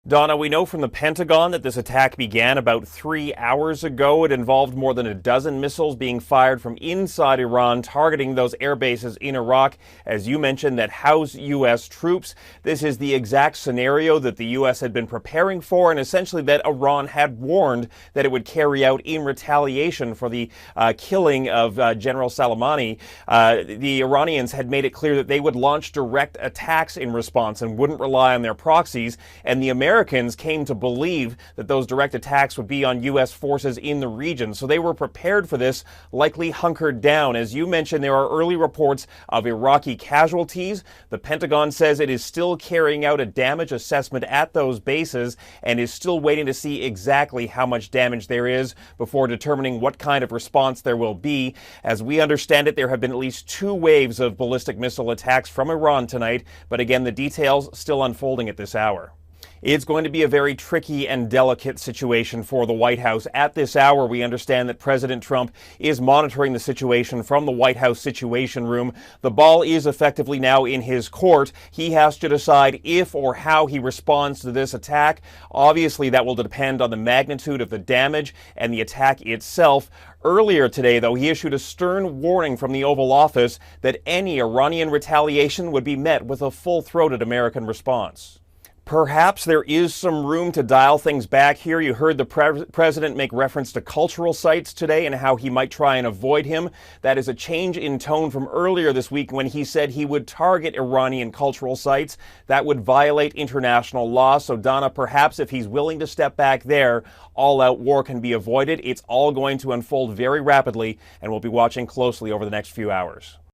Donna, we know from the Pentagon that this attack began about 3 hours ago. It involved more than a dozen missiles being fired from inside Iran, targeting those air bases in Iraq, as you mentioned, that house U.S. troops. This is the exact scenario that the U.S. had been preparing for, and essentially that Iran had warned that it would carry out in retaliation for the killing of General Soleimani. The Iranians had made it clear that they would launch direct attacks in response and wouldn't rely on their proxies, and the Americans came to believe that those direct attacks would be on U.S. forces in the region. So they were prepared for this, likely hunkered down. As you mentioned, there are early reports of Iraqi casualties. The Pentagon says it is still carrying out a damage assessment at those bases and is still waiting to see exactly how much damage there is before determining what kind of response there will be. As we understand it, there have been at least 2 waves of ballistic missile attacks from Iran tonight, but again, the details still unfolding at this hour. It's going to be a very tricky and delicate situation for the White House. At this hour, we understand that President Trump is monitoring the situation from the White House Situation Room. The ball is effectively now in his court. He has to decide if or how he responds to this attack. Obviously, that will depend on the magnitude of the damage and the attack itself. Earlier today, though, he issued a stern warning from the Oval Office that any Iranian retaliation would be met with a full-throated American response. Perhaps there is some room to dial things back here. You heard the president make reference to cultural sites today and how he might try and avoid him. That is a change in tone from earlier this week when he said he would target Iranian cultural sites. That would violate international law. So, Donna, perhaps if he's willing to step back there, all-out war can be avoided. It's all going to unfold very rapidly, and we'll be watching closely over the next few hours.